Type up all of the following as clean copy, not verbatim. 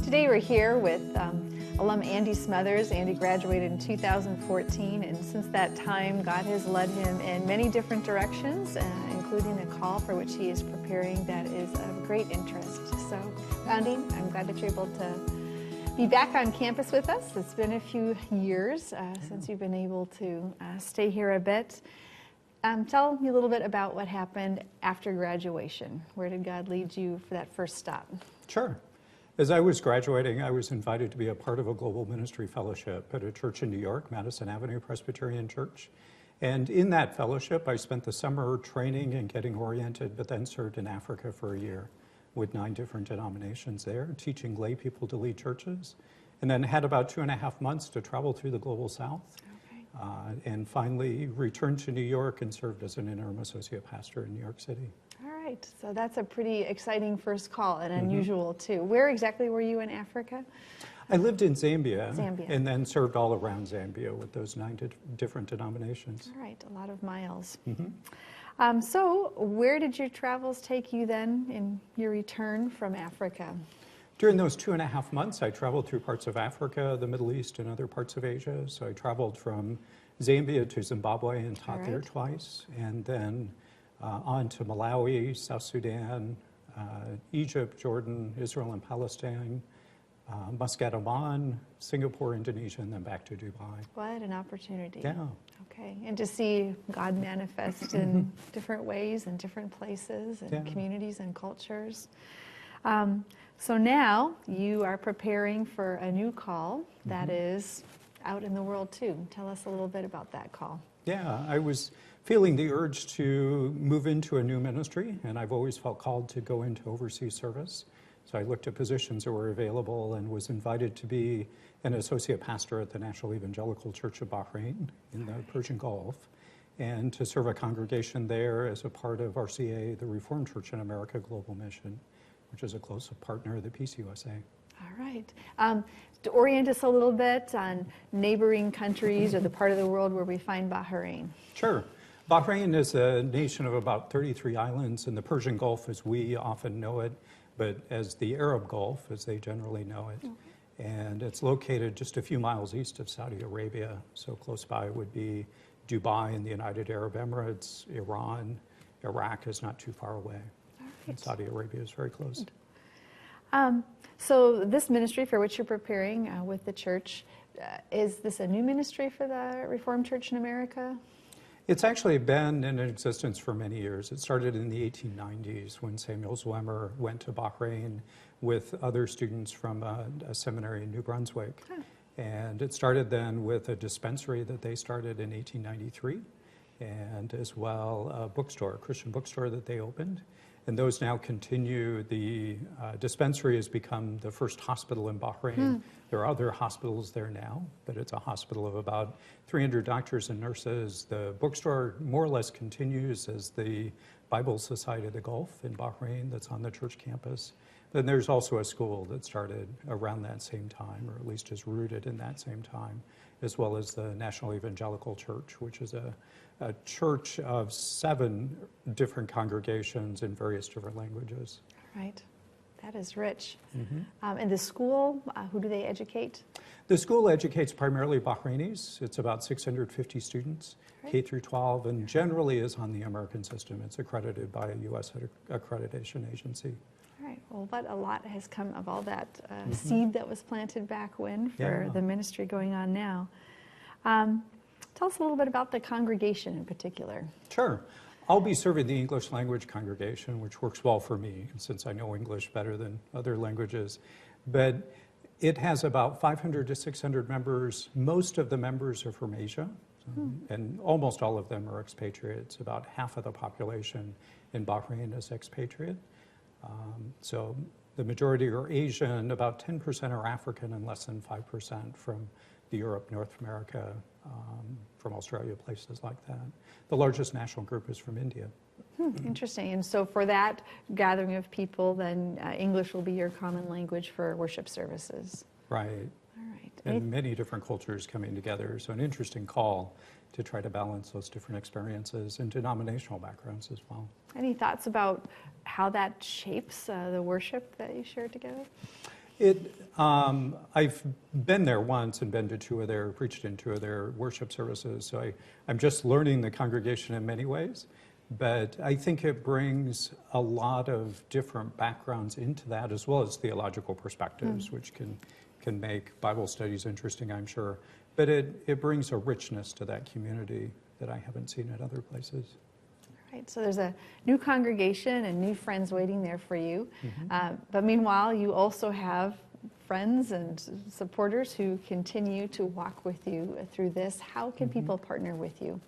Today we're here with alum Andy Smothers. Andy graduated in 2014, and since that time God has led him in many different directions, including a call for which he is preparing that is of great interest. So, Andy, I'm glad that you're able to be back on campus with us. It's been a few years since you've been able to stay here a bit. Tell me a little bit about what happened after graduation. Where did God lead you for that first stop? Sure. As I was graduating, I was invited to be a part of a global ministry fellowship at a church in New York, Madison Avenue Presbyterian Church. And in that fellowship, I spent the summer training and getting oriented, but then served in Africa for a year with 9 different denominations there, teaching lay people to lead churches. And then had about 2.5 months to travel through the global south. And finally returned to New York and served as an interim associate pastor in New York City. All right, so that's a pretty exciting first call and unusual too. Where exactly were you in Africa? I lived in Zambia. And then served all around Zambia with those 9 different denominations. All right, a lot of miles. So where did your travels take you then in your return from Africa? During those 2.5 months, I traveled through parts of Africa, the Middle East, and other parts of Asia. So I traveled from Zambia to Zimbabwe and taught there twice, and then on to Malawi, South Sudan, Egypt, Jordan, Israel and Palestine, Muscat, Oman, Singapore, Indonesia, and then back to Dubai. What an opportunity. Yeah. Okay, and to see God manifest in different ways in different places and communities and cultures. So now you are preparing for a new call that is out in the world too. Tell us a little bit about that call. Yeah, I was feeling the urge to move into a new ministry, and I've always felt called to go into overseas service. So I looked at positions that were available and was invited to be an associate pastor at the National Evangelical Church of Bahrain in the Persian Gulf, and to serve a congregation there as a part of RCA, the Reformed Church in America Global Mission, which is a close partner of the Peace USA. All right. To orient us a little bit on neighboring countries or the part of the world where we find Bahrain. Sure. Bahrain is a nation of about 33 islands in the Persian Gulf as we often know it, but as the Arab Gulf as they generally know it. And it's located just a few miles east of Saudi Arabia. So close by would be Dubai and the United Arab Emirates, Iran. Iraq is not too far away. And Saudi Arabia is very close. So this ministry for which you're preparing with the church, is this a new ministry for the Reformed Church in America? It's actually been in existence for many years. It started in the 1890s when Samuel Zwemer went to Bahrain with other students from a seminary in New Brunswick. And it started then with a dispensary that they started in 1893, and as well a bookstore, a Christian bookstore that they opened. And those now continue. The dispensary has become the first hospital in Bahrain. There are other hospitals there now, but it's a hospital of about 300 doctors and nurses. The bookstore more or less continues as the Bible Society of the Gulf in Bahrain that's on the church campus. Then there's also a school that started around that same time, or at least is rooted in that same time, as well as the National Evangelical Church, which is a church of 7 different congregations in various different languages. Right. That is rich. And the school, who do they educate? The school educates primarily Bahrainis. It's about 650 students, K through 12, and generally is on the American system. It's accredited by a U.S. accreditation agency. All right. Well, but a lot has come of all that seed that was planted back when for the ministry going on now. Tell us a little bit about the congregation in particular. Sure. I'll be serving the English language congregation, which works well for me since I know English better than other languages. But it has about 500 to 600 members. Most of the members are from Asia, and almost all of them are expatriates. About half of the population in Bahrain is expatriate. So the majority are Asian, about 10% are African, and less than 5% from the Europe, North America, from Australia, places like that. The largest national group is from India. Interesting. And so for that gathering of people, then English will be your common language for worship services. Right. All right. And many different cultures coming together. So an interesting call to try to balance those different experiences and denominational backgrounds as well. Any thoughts about how that shapes the worship that you share together? I've been there once and been to preached in two of their worship services, so I'm just learning the congregation in many ways. But I think it brings a lot of different backgrounds into that, as well as theological perspectives, which can make Bible studies interesting, I'm sure. But it brings a richness to that community that I haven't seen at other places. Right, so there's a new congregation and new friends waiting there for you. But meanwhile, you also have friends and supporters who continue to walk with you through this. How can people partner with you?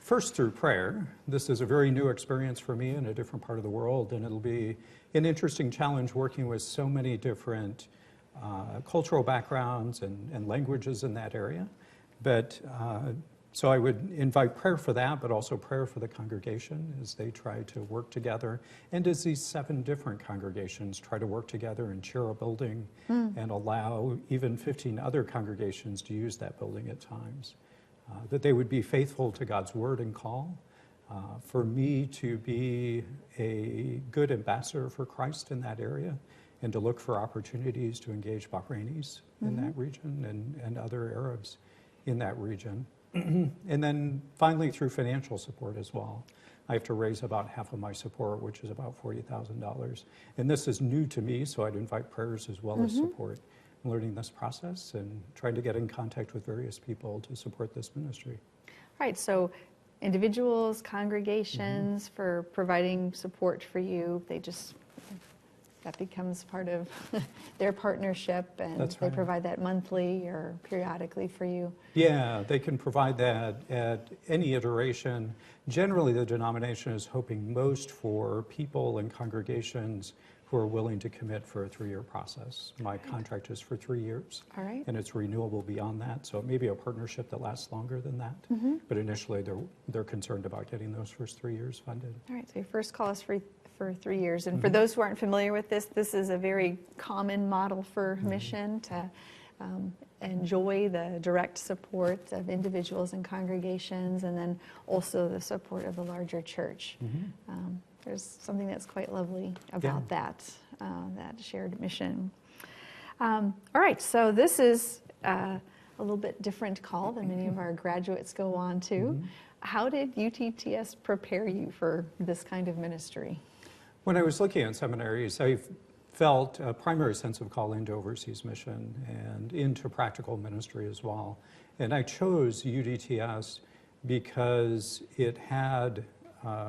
First, through prayer. This is a very new experience for me in a different part of the world, and it'll be an interesting challenge working with so many different cultural backgrounds and languages in that area. But so I would invite prayer for that, but also prayer for the congregation as they try to work together, and as these 7 different congregations try to work together and share a building and allow even 15 other congregations to use that building at times. That they would be faithful to God's word and call, for me to be a good ambassador for Christ in that area, and to look for opportunities to engage Bahrainis in that region and other Arabs in that region. And then finally through financial support as well. I have to raise about half of my support, which is about $40,000. And this is new to me, so I'd invite prayers as well as support. Learning this process and trying to get in contact with various people to support this ministry. Right, so individuals, congregations for providing support for you, that becomes part of their partnership, and That's they right. provide that monthly or periodically for you. Yeah, they can provide that at any iteration. Generally, the denomination is hoping most for people and congregations who are willing to commit for a 3-year process. My contract is for 3 years. All right. And it's renewable beyond that, so it may be a partnership that lasts longer than that. But initially, they're concerned about getting those first 3 years funded. All right, so your first call is for 3 years. And for those who aren't familiar with this is a very common model for mission to enjoy the direct support of individuals and congregations, and then also the support of the larger church. There's something that's quite lovely about that shared mission. All right, so this is a little bit different call than many of our graduates go on to. How did UDTS prepare you for this kind of ministry? When I was looking at seminaries, I felt a primary sense of call into overseas mission and into practical ministry as well. And I chose UDTS because it had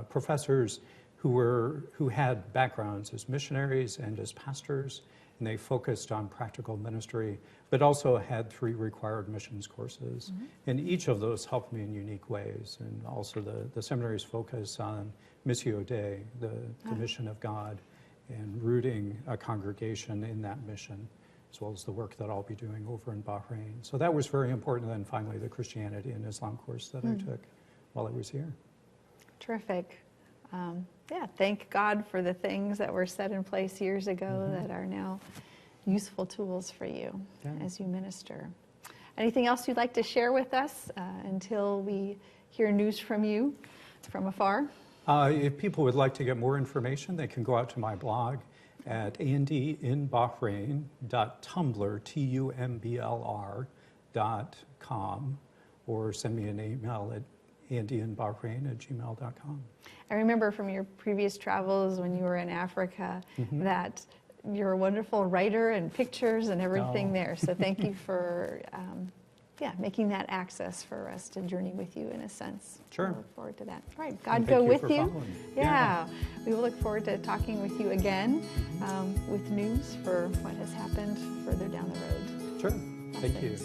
professors who had backgrounds as missionaries and as pastors, and they focused on practical ministry, but also had 3 required missions courses. And each of those helped me in unique ways. And also the seminary's focus on Missio Dei, the mission of God, and rooting a congregation in that mission, as well as the work that I'll be doing over in Bahrain. So that was very important. And then finally, the Christianity and Islam course that I took while I was here. Terrific. Thank God for the things that were set in place years ago that are now useful tools for you as you minister. Anything else you'd like to share with us until we hear news from you from afar? If people would like to get more information, they can go out to my blog at andyinbahrain.tumblr.com or send me an email at andyinbahrain@gmail.com. I remember from your previous travels when you were in Africa that you're a wonderful writer and pictures and everything there. So thank you for making that access for us to journey with you in a sense. Sure. I look forward to that. All right, God go with you. Yeah. We will look forward to talking with you again with news for what has happened further down the road. Sure. Thank you.